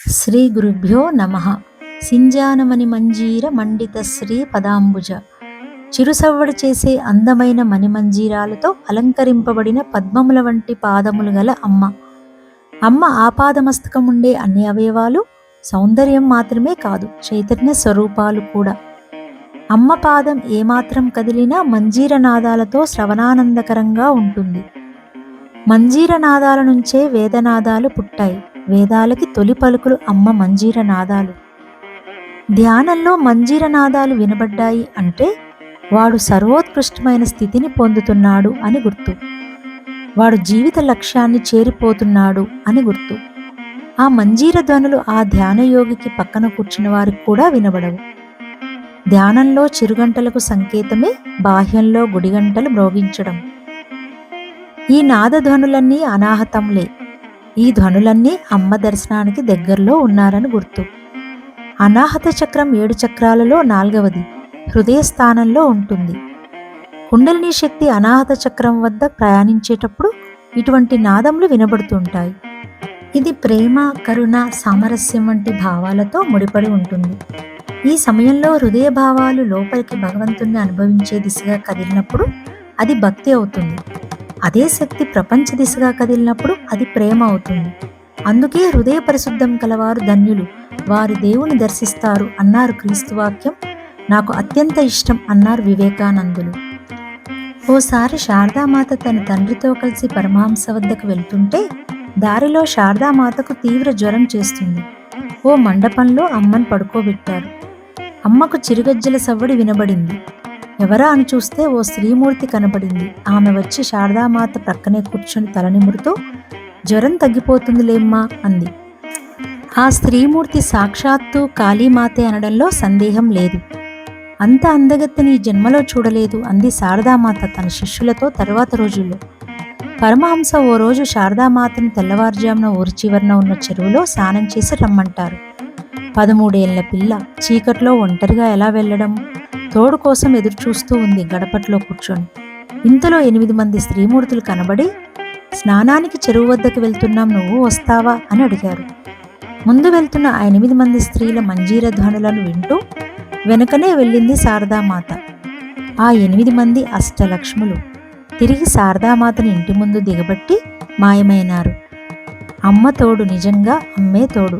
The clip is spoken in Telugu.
శ్రీ గురుభ్యో నమః. సింజానమణి మంజీర మండిత శ్రీ పదాంబుజ. చిరుసవ్వడి చేసే అందమైన మణిమంజీరాలతో అలంకరింపబడిన పద్మముల వంటి పాదములు గల అమ్మ. అమ్మ ఆపాదమస్తకముండే అన్ని అవయవాలు సౌందర్యం మాత్రమే కాదు, చైతన్య స్వరూపాలు కూడా. అమ్మ పాదం ఏమాత్రం కదిలినా మంజీర నాదాలతో శ్రవణానందకరంగా ఉంటుంది. మంజీర నాదాల నుంచే వేదనాదాలు పుట్టాయి. వేదాలకి తొలి పలుకులు అమ్మ మంజీర నాదాలు. ధ్యానంలో మంజీర నాదాలు వినబడ్డాయి అంటే వాడు సర్వోత్కృష్టమైన స్థితిని పొందుతున్నాడు అని గుర్తు. వాడు జీవిత లక్ష్యాన్ని చేరిపోతున్నాడు అని గుర్తు. ఆ మంజీర ధ్వనులు ఆ ధ్యానయోగికి పక్కన కూర్చున్న వారికి కూడా వినబడవు. ధ్యానంలో చిరుగంటలకు సంకేతమే బాహ్యంలో గుడిగంటలు మ్రోగించడం. ఈ నాదధ్వనులన్నీ అనాహతంలే. ఈ ధ్వనులన్నీ అమ్మ దర్శనానికి దగ్గరలో ఉన్నారని గుర్తు. అనాహత చక్రం 7 చక్రాలలో 4వది హృదయ స్థానంలో ఉంటుంది. కుండలిని శక్తి అనాహత చక్రం వద్ద ప్రయాణించేటప్పుడు ఇటువంటి నాదములు వినబడుతుంటాయి. ఇది ప్రేమ, కరుణ, సామరస్యం వంటి భావాలతో ముడిపడి ఉంటుంది. ఈ సమయంలో హృదయ భావాలు లోపలికి భగవంతుణ్ణి అనుభవించే దిశగా కదిలినప్పుడు అది భక్తి అవుతుంది. అదే శక్తి ప్రపంచ దిశగా కదిలినప్పుడు అది ప్రేమ అవుతుంది. అందుకే హృదయ పరిశుద్ధం కలవారు ధన్యులు, వారి దేవుని దర్శిస్తారు అన్నారు క్రీస్తు వాక్యం. నాకు అత్యంత ఇష్టం అన్నారు వివేకానందులు. ఓసారి శారదామాత తన తండ్రితో కలిసి పరమహంస వద్దకు వెళ్తుంటే దారిలో శారదామాతకు తీవ్ర జ్వరం చేస్తుంది. ఓ మండపంలో అమ్మను పడుకోబెట్టారు. అమ్మకు చిరుగజ్జల సవ్వడి వినబడింది. ఎవరా అని చూస్తే ఓ స్త్రీమూర్తి కనబడింది. ఆమె వచ్చి శారదామాత ప్రక్కనే కూర్చొని తలనిమురుతూ జ్వరం తగ్గిపోతుందిలేమ్మా అంది. ఆ స్త్రీమూర్తి సాక్షాత్తు కాళీమాతే అనడంలో సందేహం లేదు. అంత అందగత్తెని ఈ జన్మలో చూడలేదు అంది శారదామాత తన శిష్యులతో తరువాత రోజుల్లో. పరమహంస ఓ రోజు శారదామాతను తెల్లవారుజామున ఊరి చివరన ఉన్న చెరువులో స్నానం చేసి రమ్మంటారు. 13 ఏళ్ల పిల్ల చీకట్లో ఒంటరిగా ఎలా వెళ్ళడం? తోడు కోసం ఎదురు చూస్తూ ఉంది గడపట్లో కూర్చొని. ఇంతలో 8 మంది స్త్రీమూర్తులు కనబడి, స్నానానికి చెరువు వద్దకు వెళ్తున్నాం, నువ్వు వస్తావా అని అడిగారు. ముందు వెళ్తున్న ఆ 8 మంది స్త్రీల మంజీర ధ్వనులను వింటూ వెనుకనే వెళ్ళింది శారదామాత. ఆ 8 మంది అష్టలక్ష్ములు తిరిగి శారదామాతని ఇంటి ముందు దిగబట్టి మాయమైనారు. అమ్మ తోడు, నిజంగా అమ్మే తోడు.